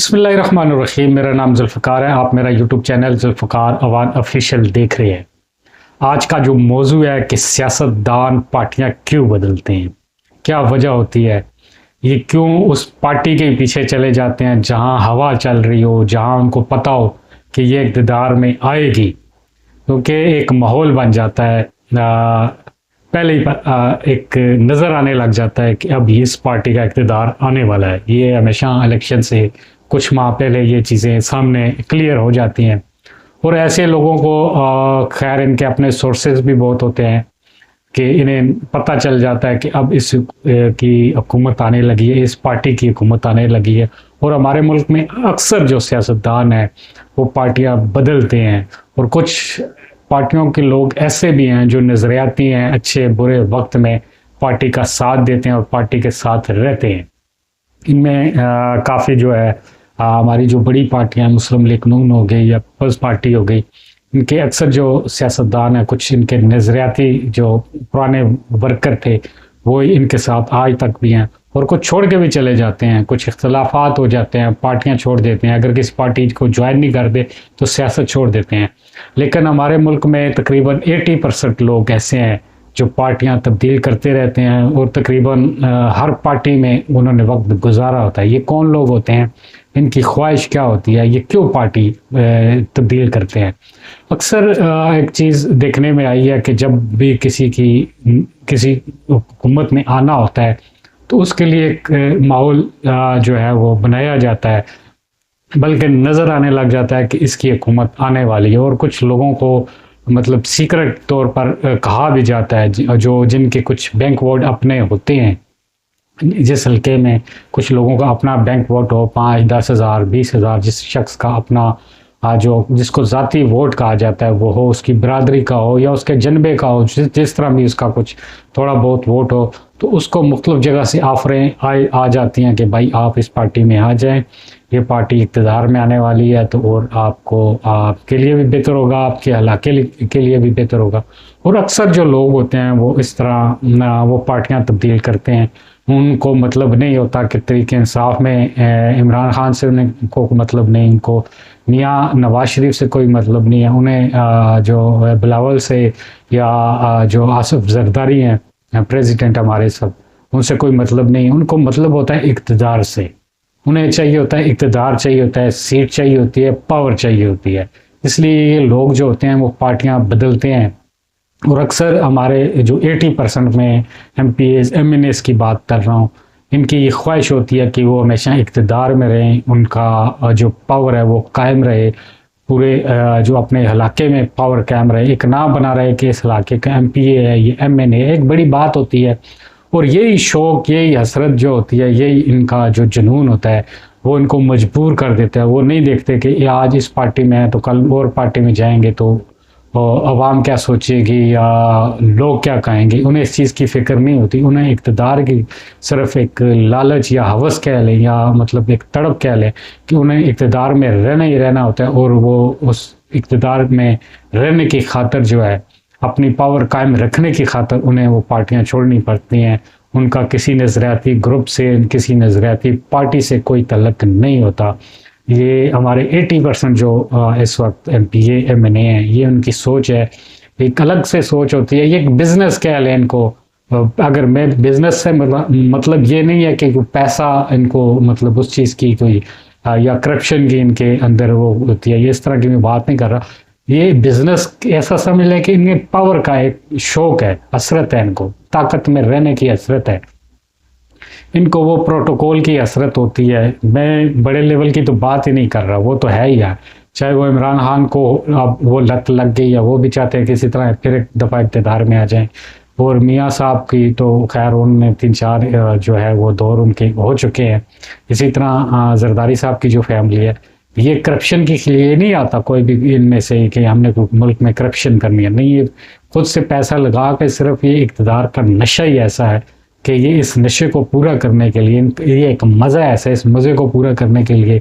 बिस्मिल्लाहिर्रहमानिर्रहीम। मेरा नाम जुल्फ़िकार है। आप मेरा YouTube channel Zulfiqar Awan official देख रहे हैं। आज का जो मौजू है कि सियासतदान पार्टियां क्यों बदलते हैं, क्या वजह होती है, ये क्यों उस पार्टी के पीछे चले जाते हैं जहां हवा चल रही हो, जहां उनको पता हो कि ये इक़्तिदार में आएगी, क्योंकि एक माहौल बन जाता है। पहले ही एक नज़र आने लग जाता है कि अब इस पार्टी का इक़्तिदार आने वाला है। ये हमेशा इलेक्शन से कुछ माह पहले ये चीज़ें सामने क्लियर हो जाती हैं। और ऐसे लोगों को खैर इनके अपने सोर्सेज भी बहुत होते हैं कि इन्हें पता चल जाता है कि अब इस की हुकूमत आने लगी है, इस पार्टी की हुकूमत आने लगी है। और हमारे मुल्क में अक्सर जो सियासतदान हैं वो पार्टियां बदलते हैं, और कुछ पार्टियों के लोग ऐसे भी हैं जो नज़रियाती हैं, अच्छे बुरे वक्त में पार्टी का साथ देते हैं और पार्टी के साथ रहते हैं। इनमें काफ़ी जो है हमारी जो बड़ी पार्टियां, मुस्लिम लीग नून हो गई या पीपल्स पार्टी हो गई, इनके अक्सर जो सियासतदान हैं, कुछ इनके नज़रियाती जो पुराने वर्कर थे वो इनके साथ आज तक भी हैं, और कुछ छोड़ के भी चले जाते हैं। कुछ इख्तलाफात हो जाते हैं, पार्टियां छोड़ देते हैं। अगर किसी पार्टी को ज्वाइन नहीं कर दे तो सियासत छोड़ देते हैं। लेकिन हमारे मुल्क में तकरीबन 80% लोग ऐसे हैं जो पार्टियां तब्दील करते रहते हैं, और तकरीबन हर पार्टी में उन्होंने वक्त गुजारा होता है। ये कौन लोग होते हैं, इनकी ख्वाहिश क्या होती है, ये क्यों पार्टी तब्दील करते हैं। अक्सर एक चीज़ देखने में आई है कि जब भी किसी हुकूमत में आना होता है तो उसके लिए एक माहौल जो है वो बनाया जाता है, बल्कि नज़र आने लग जाता है कि इसकी हुकूमत आने वाली है। और कुछ लोगों को मतलब सीक्रेट तौर पर कहा भी जाता है, जो जिनके कुछ बैंक वोट अपने होते हैं, जिस हल्के में कुछ लोगों का अपना बैंक वोट हो, 5-10 हज़ार 20 हज़ार, जिस शख्स का अपना जो जिसको ज़ाती वोट कहा जाता है वो हो, उसकी बरादरी का हो या उसके जनबे का हो, जिस तरह भी उसका कुछ थोड़ा बहुत वोट हो, तो उसको मुख्तलिफ़ जगह से ऑफरें आ जाती हैं कि भाई आप इस पार्टी में आ जाएं, ये पार्टी इक़्तिदार में आने वाली है, तो और आपके लिए भी बेहतर होगा, आपके इलाके के लिए भी बेहतर होगा। और अक्सर जो लोग होते हैं वो इस तरह वो पार्टियां तब्दील करते हैं। उनको मतलब नहीं होता कि तहरीक इंसाफ में इमरान खान से उनको मतलब नहीं, उनको मियाँ नवाज शरीफ से कोई मतलब नहीं है, उन्हें जो बिलावल से या जो आसिफ जरदारी हैं प्रेसिडेंट हमारे, सब उनसे कोई मतलब नहीं। उनको मतलब होता है इक़्तिदार से। उन्हें चाहिए होता है इक़्तिदार, चाहिए होता है सीट, चाहिए होती है पावर, चाहिए होती है। इसलिए ये लोग जो होते हैं वो पार्टियां बदलते हैं। और अक्सर हमारे जो 80% में MPs MNAs की बात कर रहा हूँ, इनकी ये ख्वाहिश होती है कि वो हमेशा इक़्तिदार में रहें, उनका जो पावर है वो कायम रहे, पूरे जो अपने इलाके में पावर कायम रहे, एक नाम बना रहे कि इस इलाके का MPA है, ये MNA एक बड़ी बात होती है। और यही शौक़, यही हसरत जो होती है, यही इनका जो जुनून होता है वो इनको मजबूर कर देता है। वो नहीं देखते कि आज इस पार्टी में है तो कल और पार्टी में जाएंगे तो अवाम क्या सोचेगी या लोग क्या कहेंगे। उन्हें इस चीज़ की फ़िक्र नहीं होती। उन्हें इक़्तिदार की सिर्फ एक लालच या हवस कह लें या मतलब एक तड़प कह लें कि उन्हें इक़्तिदार में रहना ही रहना होता है, और वो उस इक़्तिदार में रहने की खातिर जो है, अपनी पावर कायम रखने की खातिर उन्हें वो पार्टियां छोड़नी पड़ती हैं। उनका किसी नज़रियाती ग्रुप से, किसी नज़रियाती पार्टी से कोई तल्लुक़ नहीं होता। ये हमारे 80% जो इस वक्त MPA MNA हैं, ये उनकी सोच है, एक अलग से सोच होती है। ये एक बिज़नेस कह लें इनको। अगर मैं बिज़नेस से मतलब ये नहीं है कि पैसा इनको मतलब उस चीज़ की कोई या करप्शन की इनके अंदर वो होती है, ये इस तरह की मैं बात नहीं कर रहा। ये बिज़नेस ऐसा समझ लें कि इनके पावर का एक शौक़ है, हसरत है, इनको ताकत में रहने की हसरत है, इनको वो प्रोटोकॉल की हसरत होती है। मैं बड़े लेवल की तो बात ही नहीं कर रहा, वो तो है ही यार। चाहे वो इमरान खान को अब वो लत लग गई या वो भी चाहते हैं किसी तरह फिर एक दफ़ा इक़्तिदार में आ जाएं। और मियाँ साहब की तो खैर उनने 3-4 जो है वो दौर उनके हो चुके हैं। इसी तरह जरदारी साहब की जो फैमिली है, ये करप्शन के लिए नहीं आता कोई भी इनमें से कि हमने मुल्क में करप्शन करनी है, नहीं। ये खुद से पैसा लगा के सिर्फ ये इक़्तिदार का नशा ही ऐसा है कि ये इस नशे को पूरा करने के लिए, ये एक मज़ा ऐसा है, इस मज़े को पूरा करने के लिए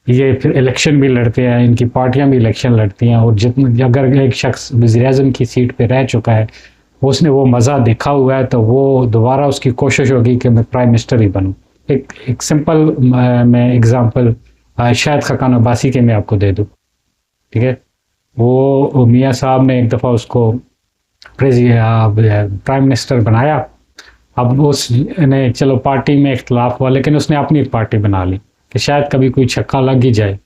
ये फिर इलेक्शन भी लड़ते हैं, इनकी पार्टियां भी इलेक्शन लड़ती हैं। और अगर एक शख्स वज़ीर-ए-आज़म की सीट पे रह चुका है, उसने वो मज़ा देखा हुआ है, तो वो दोबारा उसकी कोशिश होगी कि मैं प्राइम मिनिस्टर ही बनूँ। एक सिंपल मैं एग्ज़ाम्पल शायद खकान अब्बासी के मैं आपको दे दूँ, ठीक है। वो मियाँ साहब ने एक दफ़ा उसको प्राइम मिनिस्टर बनाया। अब उसने चलो पार्टी में इख्तलाफ हुआ, लेकिन उसने अपनी पार्टी बना ली कि शायद कभी कोई छक्का लग ही जाए,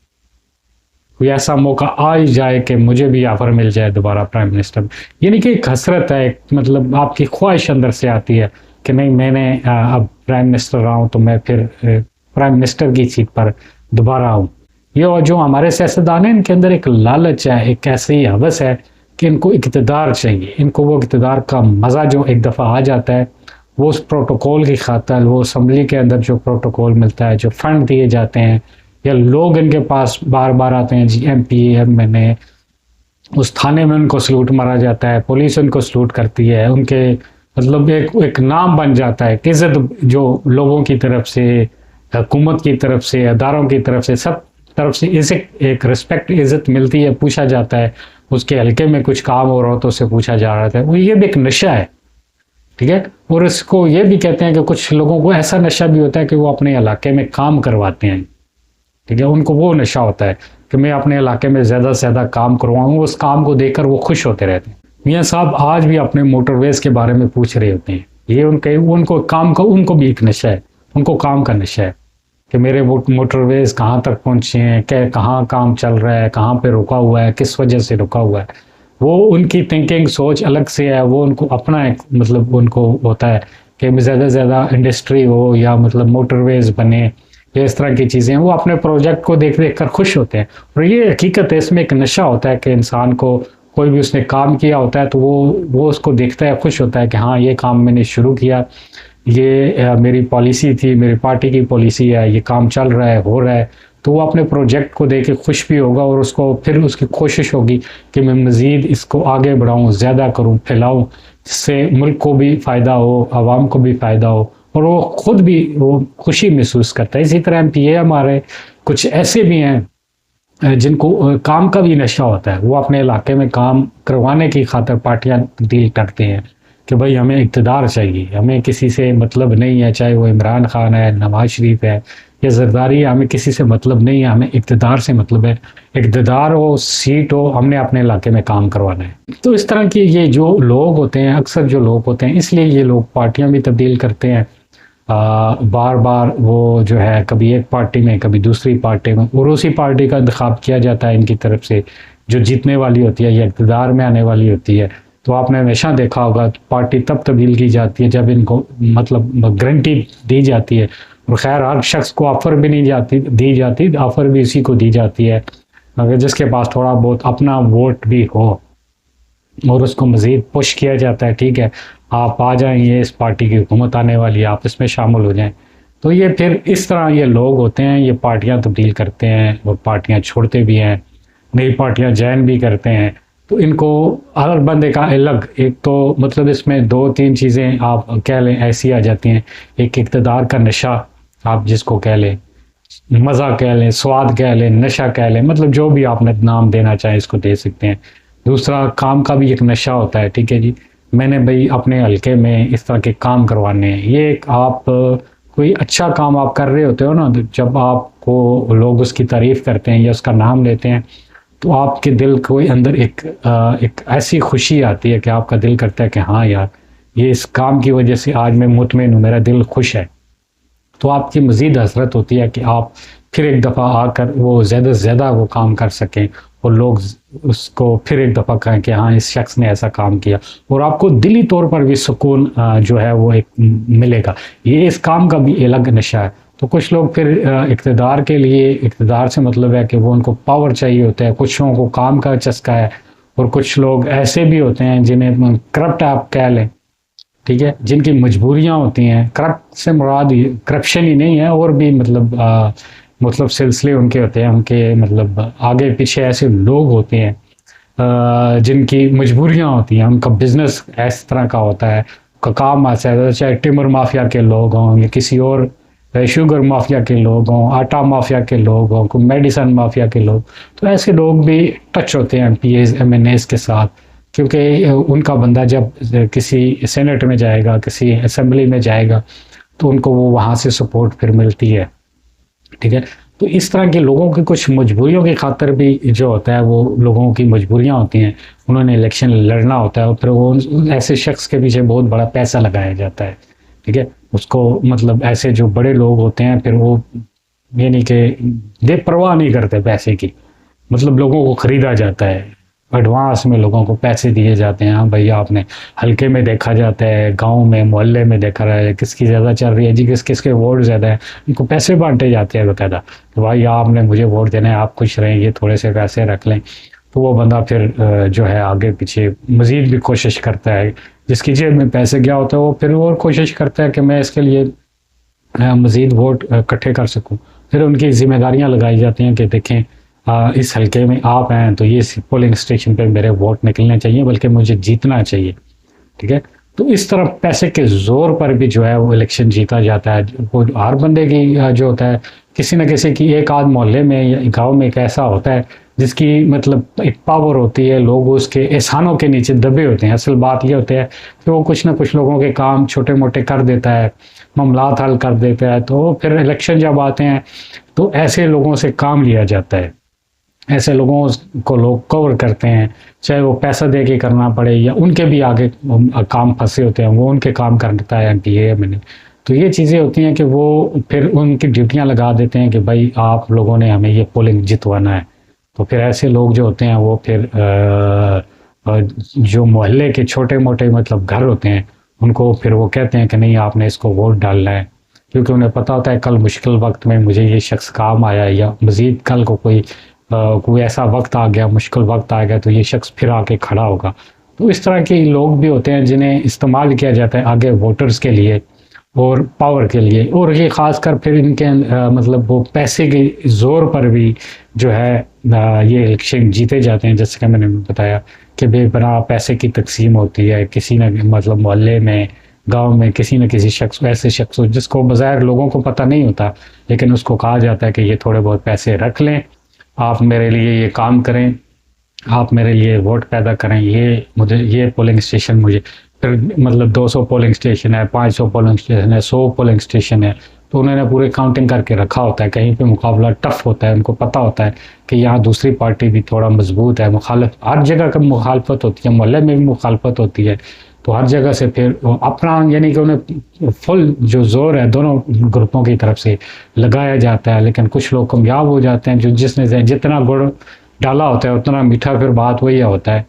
कोई ऐसा मौका आ ही जाए कि मुझे भी ऑफर मिल जाए दोबारा प्राइम मिनिस्टर। ये नहीं कि एक हसरत है, मतलब आपकी ख्वाहिश अंदर से आती है कि नहीं मैंने अब प्राइम मिनिस्टर रहा हूँ तो मैं फिर प्राइम मिनिस्टर की सीट पर दोबारा आऊँ। ये और जो हमारे सियासतदान हैं इनके अंदर एक लालच है, एक ऐसी हवस है कि इनको इक़्तिदार चाहिए। इनको वो इक़्तिदार का मज़ा जो एक दफ़ा आ जाता है, वो उस प्रोटोकॉल की खातिर, वो असम्बली के अंदर जो प्रोटोकॉल मिलता है, जो फंड दिए जाते हैं, या लोग इनके पास बार बार आते हैं जी MP MNA, उस थाने में उनको सलूट मारा जाता है, पुलिस उनको सलूट करती है, उनके मतलब एक नाम बन जाता है कि इज़्ज़त जो लोगों की तरफ से, हुकूमत की तरफ से, अदारों की तरफ से, सब तरफ से इसे एक रिस्पेक्ट इज़्ज़त मिलती है, पूछा जाता है। उसके हल्के में कुछ काम हो रहा हो तो उससे पूछा जा रहा था। वो ये भी एक नशा है, ठीक है। और इसको ये भी कहते हैं कि कुछ लोगों को ऐसा नशा भी होता है कि वो अपने इलाके में काम करवाते हैं, ठीक है। उनको वो नशा होता है कि मैं अपने इलाके में ज़्यादा से ज़्यादा काम करवाऊँ, उस काम को देखकर वो खुश होते रहते हैं। मियाँ साहब आज भी अपने मोटरवेज़ के बारे में पूछ रहे होते हैं। ये उनको काम का, उनको भी एक नशा है, उनको काम का नशा है कि मेरे वो मोटरवेज़ कहाँ तक पहुँचे हैं, कहाँ काम चल रहा है, कहाँ पे रुका हुआ है, किस वजह से रुका हुआ है। वो उनकी थिंकिंग सोच अलग से है। वो उनको अपना एक मतलब उनको होता है कि ज़्यादा से ज़्यादा इंडस्ट्री हो या मतलब मोटरवेज़ बने या इस तरह की चीज़ें। वो अपने प्रोजेक्ट को देख देख कर खुश होते हैं। और ये हकीकत है, इसमें एक नशा होता है कि इंसान को कोई भी उसने काम किया होता है तो वो उसको देखता है, खुश होता है कि हाँ ये काम मैंने शुरू किया, ये मेरी पॉलिसी थी, मेरी पार्टी की पॉलिसी है, ये काम चल रहा है, हो रहा है। तो वो अपने प्रोजेक्ट को देख के खुश भी होगा और उसको फिर उसकी कोशिश होगी कि मैं मज़ीद इसको आगे बढ़ाऊँ, ज़्यादा करूँ, फैलाऊँ, जिससे मुल्क को भी फ़ायदा हो, आवाम को भी फ़ायदा हो और वो खुद भी वो खुशी महसूस करता है। इसी तरह MPA हमारे कुछ ऐसे भी हैं जिनको काम का भी नशा होता है। वो अपने इलाके में काम करवाने की खातिर पार्टियां तब्दील करते हैं कि भाई हमें इक़्तिदार चाहिए, हमें किसी से मतलब नहीं है, चाहे वो इमरान खान है, नवाज शरीफ है या जरदारी है, हमें किसी से मतलब नहीं है, हमें इक़्तिदार से मतलब है। इक़्तिदार हो, सीट हो, हमने अपने इलाके में काम करवाना है। तो इस तरह के ये जो लोग होते हैं, अक्सर जो लोग होते हैं, इसलिए ये लोग पार्टियां भी तब्दील करते हैं बार बार। वो जो है कभी एक पार्टी में, कभी दूसरी पार्टी में, और उसी पार्टी का इंतखाब किया जाता है इनकी तरफ से जो जीतने वाली होती है या इक़्तिदार में आने वाली होती है। तो आपने हमेशा देखा होगा पार्टी तब तब्दील की जाती है जब इनको मतलब गारंटी दी जाती है। और खैर हर शख्स को ऑफ़र भी नहीं दी जाती, ऑफ़र भी इसी को दी जाती है अगर जिसके पास थोड़ा बहुत अपना वोट भी हो और उसको मज़ीद पुश किया जाता है, ठीक है आप आ जाएंगे, इस पार्टी की हुकूमत आने वाली है, आप इसमें शामिल हो जाएं। तो ये फिर इस तरह ये लोग होते हैं, ये पार्टियां तब्दील करते हैं और पार्टियां छोड़ते भी हैं, नई पार्टियां ज्वाइन भी करते हैं। तो इनको हर बंदे का अलग, एक तो मतलब इसमें 2-3 चीज़ें आप कह लें ऐसी आ जाती हैं। एक इक़्तिदार का नशा आप जिसको कह लें, मज़ा कह लें, स्वाद कह लें, नशा कह लें, मतलब जो भी आपने नाम देना चाहें इसको दे सकते हैं। दूसरा काम का भी एक नशा होता है, ठीक है जी, मैंने भाई अपने हल्के में इस तरह के काम करवाने हैं। ये एक आप कोई अच्छा काम आप कर रहे होते हो ना, तो जब आपको लोग उसकी तारीफ़ करते हैं या उसका नाम लेते हैं तो आपके दिल को अंदर एक ऐसी खुशी आती है कि आपका दिल करता है कि हाँ यार ये इस काम की वजह से आज मैं मुतमईन हूँ, मेरा दिल खुश है। तो आपकी मज़ीद हसरत होती है कि आप फिर एक दफ़ा आकर वो ज़्यादा से ज़्यादा वो काम कर सकें और लोग उसको फिर एक दफ़ा कहें कि हाँ इस शख्स ने ऐसा काम किया, और आपको दिली तौर पर भी सुकून जो है वो एक मिलेगा। ये इस काम का भी अलग नशा है। तो कुछ लोग फिर इक़्तिदार के लिए, इक़्तिदार से मतलब है कि वो उनको पावर चाहिए होता है, कुछ लोगों को काम का चस्का है, और कुछ लोग ऐसे भी होते हैं जिन्हें करप्ट आप कह लें, ठीक है, जिनकी मजबूरियां होती हैं। करप्ट से मुराद करप्शन ही नहीं है, और भी मतलब सिलसिले उनके होते हैं, उनके मतलब आगे पीछे ऐसे लोग होते हैं जिनकी मजबूरियां होती हैं, उनका बिजनेस इस तरह का होता है, का काम ऐसा है, चाहे टिमर माफिया के लोग हों या किसी और शुगर माफिया के लोग हों, आटा माफिया के लोग हों, कोई मेडिसन माफिया के लोग, तो ऐसे लोग भी टच होते हैं MPAs MNAs के साथ, क्योंकि उनका बंदा जब किसी सेनेट में जाएगा, किसी असेंबली में जाएगा, तो उनको वो वहाँ से सपोर्ट फिर मिलती है, ठीक है। तो इस तरह के लोगों की कुछ मजबूरियों की खातिर भी जो होता है वो लोगों की मजबूरियां होती हैं, उन्होंने इलेक्शन लड़ना होता है और फिर वो ऐसे शख्स के पीछे बहुत बड़ा पैसा लगाया जाता है। ठीक है, उसको मतलब ऐसे जो बड़े लोग होते हैं फिर वो यानी कि परवाह नहीं करते पैसे की, मतलब लोगों को खरीदा जाता है, एडवांस में लोगों को पैसे दिए जाते हैं। हाँ भैया, आपने हल्के में देखा जाता है, गांव में मोहल्ले में देखा रहा है, किसकी ज़्यादा चल रही है जी, किसके वोट ज़्यादा है, उनको पैसे बांटे जाते हैं बकायदा कि भाई आपने मुझे वोट देना है, आप खुश रहें, ये थोड़े से पैसे रख लें। तो वो बंदा फिर जो है आगे पीछे मज़ीद भी कोशिश करता है, जिसकी जेब में पैसे गया होता है वो फिर और कोशिश करता है कि मैं इसके लिए मज़ीद वोट इकट्ठे कर सकूं। फिर उनकी जिम्मेदारियां लगाई जाती हैं कि देखें इस हल्के में आप हैं तो ये पोलिंग स्टेशन पे मेरे वोट निकलने चाहिए, बल्कि मुझे जीतना चाहिए। ठीक है, तो इस तरह पैसे के जोर पर भी जो है वो इलेक्शन जीता जाता है। वो हर बंदे की जो होता है, किसी न किसी की एक आध मोहल्ले में या गांव में एक ऐसा होता है जिसकी मतलब एक पावर होती है, लोग उसके एहसानों के नीचे दबे होते हैं। असल बात ये होती है कि वो कुछ ना कुछ लोगों के काम छोटे मोटे कर देता है, मामलात हल कर देता है, तो फिर इलेक्शन जब आते हैं तो ऐसे लोगों से काम लिया जाता है, ऐसे लोगों को लोग कवर करते हैं, चाहे वो पैसा दे के करना पड़े या उनके भी आगे काम फंसे होते हैं, वो उनके काम करता है एमपीए मैंने। तो ये चीज़ें होती हैं कि वो फिर उनकी ड्यूटियां लगा देते हैं कि भाई आप लोगों ने हमें ये पोलिंग जितवाना है। तो फिर ऐसे लोग जो होते हैं वो फिर जो मोहल्ले के छोटे मोटे मतलब घर होते हैं उनको फिर वो कहते हैं कि नहीं आपने इसको वोट डालना है, क्योंकि उन्हें पता होता है कल मुश्किल वक्त में मुझे ये शख्स काम आया या मज़ीद कल को कोई ऐसा वक्त आ गया, मुश्किल वक्त आ गया तो ये शख्स फिर आके खड़ा होगा। तो इस तरह के लोग भी होते हैं जिन्हें इस्तेमाल किया जाता है आगे वोटर्स के लिए और पावर के लिए, और ये ख़ासकर फिर इनके मतलब वो पैसे के ज़ोर पर भी जो है ये इलेक्शन जीते जाते हैं। जैसे कि मैंने बताया कि बेपनाह पैसे की तकसीम होती है किसी न मतलब मोहल्ले में, गांव में किसी न किसी शख्स, ऐसे शख्स जिसको बज़ाहिर लोगों को पता नहीं होता, लेकिन उसको कहा जाता है कि ये थोड़े बहुत पैसे रख लें, आप मेरे लिए ये काम करें, आप मेरे लिए वोट पैदा करें, ये पोलिंग स्टेशन मुझे फिर मतलब 200 पोलिंग स्टेशन है, 500 पोलिंग स्टेशन है, 100 पोलिंग स्टेशन है, तो उन्होंने पूरे काउंटिंग करके रखा होता है। कहीं पे मुकाबला टफ होता है, उनको पता होता है कि यहाँ दूसरी पार्टी भी थोड़ा मजबूत है, मुखालिफ हर जगह का मुखालफत होती है, मोहल्ले में भी मुखालफत होती है, तो हर जगह से फिर अपना यानी कि उन्हें फुल जो जोर है दोनों ग्रुपों की तरफ से लगाया जाता है। लेकिन कुछ लोग कामयाब हो जाते हैं, जो जिसने जितना गुड़ डाला होता है उतना मीठा फिर बात वही होता है।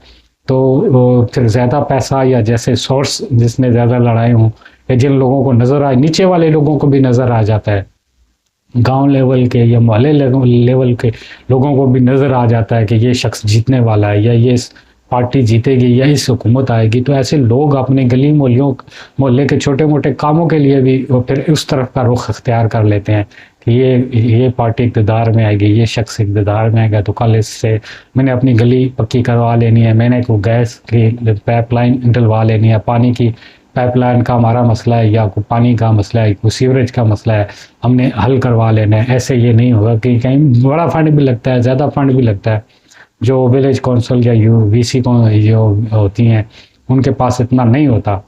तो फिर ज़्यादा पैसा या जैसे सोर्स जिसने ज़्यादा लड़ाए हों या जिन लोगों को नज़र आए, नीचे वाले लोगों को भी नज़र आ जाता है, गांव लेवल के या मोहल्ले लेवल के लोगों को भी नज़र आ जाता है कि ये शख्स जीतने वाला है या ये पार्टी जीतेगी या इस हुकूमत आएगी। तो ऐसे लोग अपने गली मोहल्ले के छोटे मोटे कामों के लिए भी वो फिर उस तरफ का रुख अख्तियार कर लेते हैं कि ये पार्टी इक़्तिदार में आएगी, ये शख्स इक़्तिदार में आएगा तो कल इससे मैंने अपनी गली पक्की करवा लेनी है, मैंने कोई गैस की पाइपलाइन डलवा लेनी है, पानी की पाइपलाइन का हमारा मसला है या कोई पानी का मसला है, कोई सीवरेज का मसला है, हमने हल करवा लेना है। ऐसे ये नहीं होगा कि कहीं बड़ा फंड भी लगता है, ज़्यादा फंड भी लगता है, जो विलेज काउंसिल या वीसी जो होती हैं उनके पास इतना नहीं होता,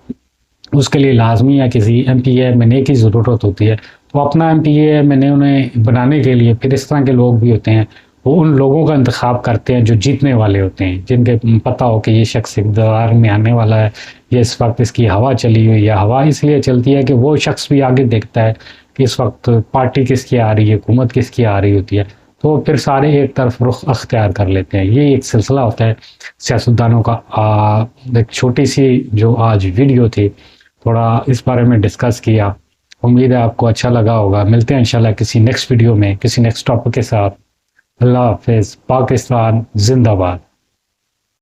उसके लिए लाजमी है किसी एमपीए की ज़रूरत होती है। तो अपना एमपीए उन्हें बनाने के लिए फिर इस तरह के लोग भी होते हैं, वो उन लोगों का इंतखाब करते हैं जो जीतने वाले होते हैं, जिनके पता हो कि ये शख्स इक़्तिदार में आने वाला है, ये इस वक्त इसकी हवा चली हुई है। हवा इसलिए चलती है कि वो शख्स भी आगे देखता है कि इस वक्त पार्टी किसकी आ रही है, हुकूमत किसकी आ रही होती है, तो फिर सारे एक तरफ रुख अख्तियार कर लेते हैं। ये एक सिलसिला होता है सियासतदानों का। एक छोटी सी जो आज वीडियो थी, थोड़ा इस बारे में डिस्कस किया, उम्मीद है आपको अच्छा लगा होगा। मिलते हैं इंशाल्लाह किसी नेक्स्ट वीडियो में किसी नेक्स्ट टॉपिक के साथ। अल्लाह हाफिज़। पाकिस्तान जिंदाबाद।